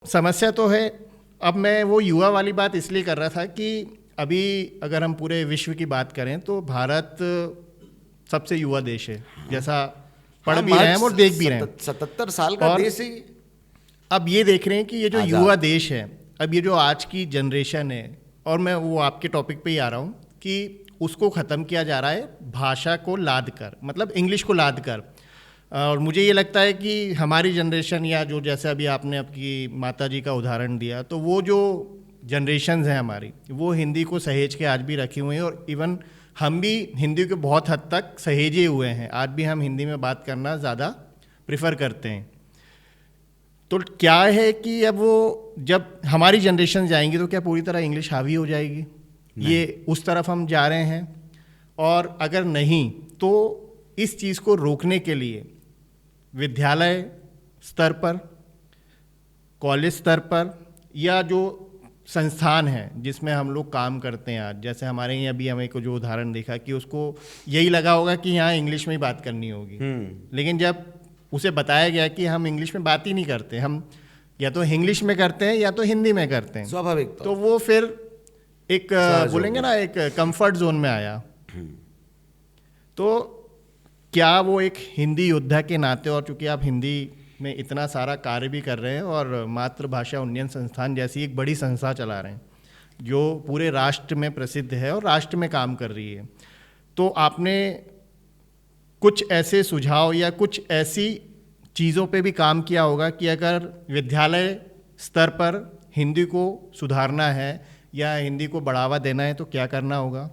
समस्या तो है। अब मैं वो युवा वाली बात इसलिए कर रहा था कि अभी अगर हम पूरे विश्व की बात करें तो भारत सबसे युवा देश है, जैसा पढ़ भी रहे हैं और देख भी रहे हैं। 77 साल का और देश ही अब ये देख रहे हैं कि ये जो आजाद। युवा देश है, अब ये जो आज की जनरेशन है, और मैं वो आपके टॉपिक पे ही आ रहा हूँ कि उसको ख़त्म किया जा रहा है भाषा को लाद कर, मतलब इंग्लिश को लाद कर। और मुझे ये लगता है कि हमारी जनरेशन, या जो जैसे अभी आपने आपकी माता जी का उदाहरण दिया, तो वो जो जनरेशन्स हैं हमारी, वो हिंदी को सहेज के आज भी रखी हुई हैं। और इवन हम भी हिंदी को बहुत हद तक सहेजे हुए हैं, आज भी हम हिंदी में बात करना ज़्यादा प्रेफर करते हैं। तो क्या है कि अब वो जब हमारी जनरेशन जाएंगी तो क्या पूरी तरह इंग्लिश हावी हो जाएगी? ये उस तरफ हम जा रहे हैं। और अगर नहीं तो इस चीज़ को रोकने के लिए विद्यालय स्तर पर, कॉलेज स्तर पर, या जो संस्थान है जिसमें हम लोग काम करते हैं आज, जैसे हमारे यहाँ अभी हमें को जो उदाहरण देखा कि उसको यही लगा होगा कि यहाँ इंग्लिश में ही बात करनी होगी, लेकिन जब उसे बताया गया कि हम इंग्लिश में बात ही नहीं करते, हम या तो इंग्लिश में करते हैं या तो हिंदी में करते हैं, स्वाभाविक तो वो फिर एक बोलेंगे ना, एक कंफर्ट जोन में आया। तो क्या वो एक हिंदी योद्धा के नाते, और चूंकि आप हिंदी में इतना सारा कार्य भी कर रहे हैं और मातृभाषा उन्नयन संस्थान जैसी एक बड़ी संस्था चला रहे हैं जो पूरे राष्ट्र में प्रसिद्ध है और राष्ट्र में काम कर रही है, तो आपने कुछ ऐसे सुझाव या कुछ ऐसी चीज़ों पे भी काम किया होगा कि अगर विद्यालय स्तर पर हिंदी को सुधारना है या हिंदी को बढ़ावा देना है तो क्या करना होगा,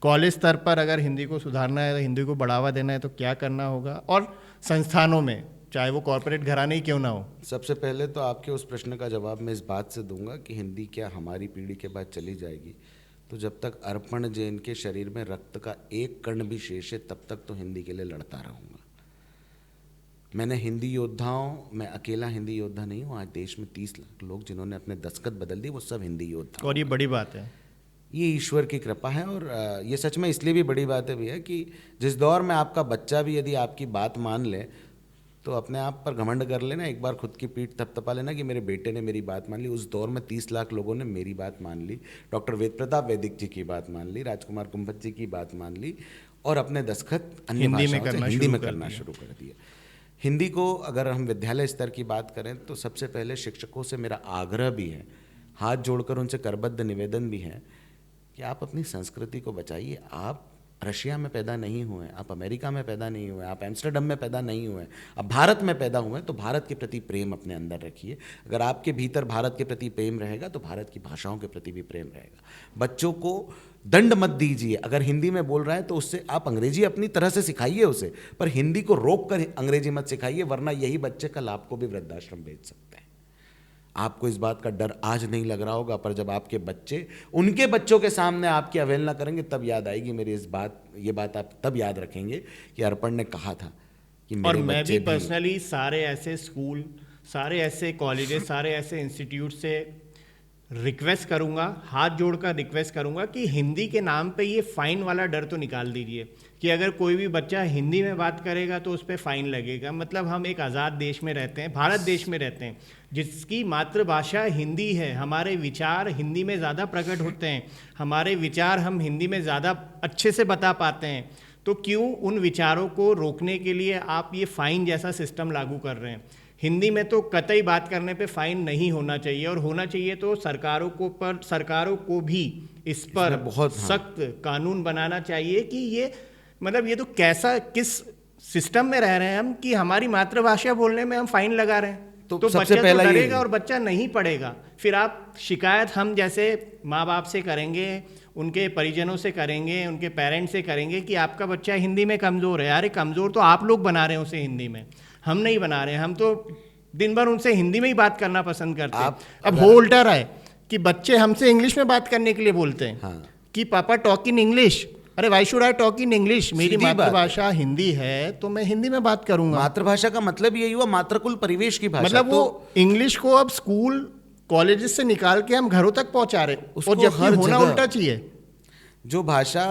कॉलेज स्तर पर अगर हिंदी को सुधारना है, हिंदी को बढ़ावा देना है तो क्या करना होगा, और संस्थानों में, चाहे वो कॉरपोरेट घराने ही क्यों ना हो। सबसे पहले तो आपके उस प्रश्न का जवाब मैं इस बात से दूंगा कि हिंदी क्या हमारी पीढ़ी के बाद चली जाएगी, तो जब तक अर्पण जैन के शरीर में रक्त का एक कण भी शेष है तब तक तो हिंदी के लिए लड़ता रहूँगा। मैंने हिंदी योद्धाओं, मैं अकेला हिंदी योद्धा नहीं हूँ, आज देश में 30 लाख लोग जिन्होंने अपने दस्तखत बदल दिए वो सब हिंदी योद्धा, और ये बड़ी बात है, ये ईश्वर की कृपा है। और ये सच में इसलिए भी बड़ी बात है भैया कि जिस दौर में आपका बच्चा भी यदि आपकी बात मान ले तो अपने आप पर घमंड कर लेना, एक बार खुद की पीठ थपथपा लेना कि मेरे बेटे ने मेरी बात मान ली। उस दौर में 30 लाख लोगों ने मेरी बात मान ली, डॉक्टर वेद प्रताप वैदिक जी की बात मान ली, राजकुमार कुंभत जी की बात मान ली, और अपने दस्तखत अन्य भाषाओं से हिंदी में करना शुरू कर दिया। हिंदी को अगर हम विद्यालय स्तर की बात करें तो सबसे पहले शिक्षकों से मेरा आग्रह भी है, हाथ जोड़कर उनसे करबद्ध निवेदन भी है कि आप अपनी संस्कृति को बचाइए। आप रशिया में पैदा नहीं हुए, आप अमेरिका में पैदा नहीं हुए, आप एम्स्टर्डम में पैदा नहीं हुए, आप भारत में पैदा हुए, तो भारत के प्रति प्रेम अपने अंदर रखिए। अगर आपके भीतर भारत के प्रति प्रेम रहेगा तो भारत की भाषाओं के प्रति भी प्रेम रहेगा। बच्चों को दंड मत दीजिए, अगर हिंदी में बोल रहा है तो उससे आप अंग्रेजी अपनी तरह से सिखाइए उसे, पर हिंदी को रोक कर अंग्रेजी मत सिखाइए, वरना यही बच्चे कल आपको भी वृद्धाश्रम भेज सकते हैं। आपको इस बात का डर आज नहीं लग रहा होगा, पर जब आपके बच्चे उनके बच्चों के सामने आपकी अवहेलना करेंगे तब याद आएगी मेरी ये बात आप तब याद रखेंगे कि अर्पण ने कहा था कि मेरे और मैं बच्चे भी पर्सनली सारे ऐसे स्कूल, सारे ऐसे कॉलेजेस, सारे ऐसे इंस्टीट्यूट से रिक्वेस्ट करूंगा, हाथ जोड़कर रिक्वेस्ट करूंगा कि हिंदी के नाम पे ये फ़ाइन वाला डर तो निकाल दीजिए कि अगर कोई भी बच्चा हिंदी में बात करेगा तो उस पर फ़ाइन लगेगा। मतलब हम एक आज़ाद देश में रहते हैं, भारत देश में रहते हैं, जिसकी मातृभाषा हिंदी है। हमारे विचार हिंदी में ज़्यादा प्रकट होते हैं, हमारे विचार हम हिंदी में ज़्यादा अच्छे से बता पाते हैं, तो क्यों उन विचारों को रोकने के लिए आप ये फ़ाइन जैसा सिस्टम लागू कर रहे हैं। हिंदी में तो कतई बात करने पे फ़ाइन नहीं होना चाहिए, और होना चाहिए तो सरकारों को भी इस पर बहुत सख्त कानून बनाना चाहिए कि ये मतलब ये तो किस सिस्टम में रह रहे हैं हम कि हमारी मातृभाषा बोलने में हम फ़ाइन लगा रहे हैं। तो बच्चा तो डरेगा और बच्चा नहीं पढ़ेगा। फिर आप शिकायत हम जैसे माँ बाप से करेंगे, उनके परिजनों से करेंगे, उनके पेरेंट्स से करेंगे कि आपका बच्चा हिंदी में कमज़ोर है। अरे कमज़ोर तो आप लोग बना रहे हैं उसे हिंदी में, हम नहीं बना रहे हैं। हम तो दिन भर उनसे हिंदी में ही बात करना पसंद करते हैं। अब हो उल्टा रहा है कि बच्चे हमसे इंग्लिश में बात करने के लिए बोलते हैं कि पापा टॉक इन इंग्लिश। अरे why should I talk in English, मेरी मातृभाषा हिंदी है तो मैं हिंदी में बात करूंगा। मातृभाषा का मतलब यही हुआ मातृकुल परिवेश की भाषा। मतलब वो इंग्लिश को अब स्कूल कॉलेजेस से निकाल के हम घरों तक पहुंचा रहे, और जबकि होना उल्टा चाहिए। जो भाषा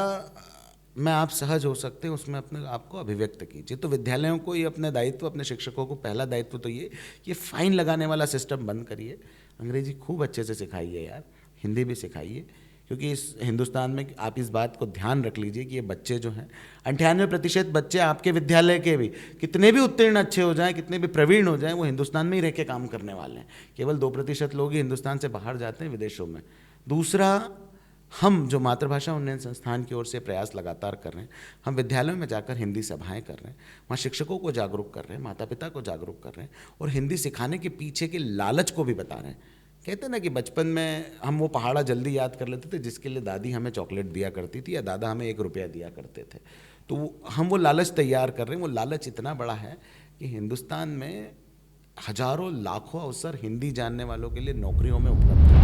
में आप सहज हो सकते हैं, उसमें अपने आप को अभिव्यक्त कीजिए। तो विद्यालयों को ये अपने दायित्व, अपने शिक्षकों को पहला दायित्व तो ये फाइन लगाने वाला सिस्टम बंद करिए। अंग्रेजी खूब अच्छे से सिखाइए यार, हिंदी भी सिखाइए, क्योंकि इस हिंदुस्तान में आप इस बात को ध्यान रख लीजिए कि ये बच्चे जो हैं 98% बच्चे आपके विद्यालय के भी कितने भी उत्तीर्ण अच्छे हो जाएं, कितने भी प्रवीण हो जाएं, वो हिंदुस्तान में ही रह के काम करने वाले हैं। केवल 2% लोग ही हिंदुस्तान से बाहर जाते हैं विदेशों में। दूसरा, हम जो मातृभाषा उन्नयन संस्थान की ओर से प्रयास लगातार कर रहे हैं, हम विद्यालयों में जाकर हिंदी सभाएं कर रहे हैं, वहाँ शिक्षकों को जागरूक कर रहे हैं, माता पिता को जागरूक कर रहे हैं, और हिंदी सिखाने के पीछे के लालच को भी बता रहे हैं। कहते हैं ना कि बचपन में हम वो पहाड़ा जल्दी याद कर लेते थे जिसके लिए दादी हमें चॉकलेट दिया करती थी या दादा हमें 1 रुपया दिया करते थे। तो हम वो लालच तैयार कर रहे हैं। वो लालच इतना बड़ा है कि हिंदुस्तान में हजारों लाखों अवसर हिंदी जानने वालों के लिए नौकरियों में उपलब्ध है।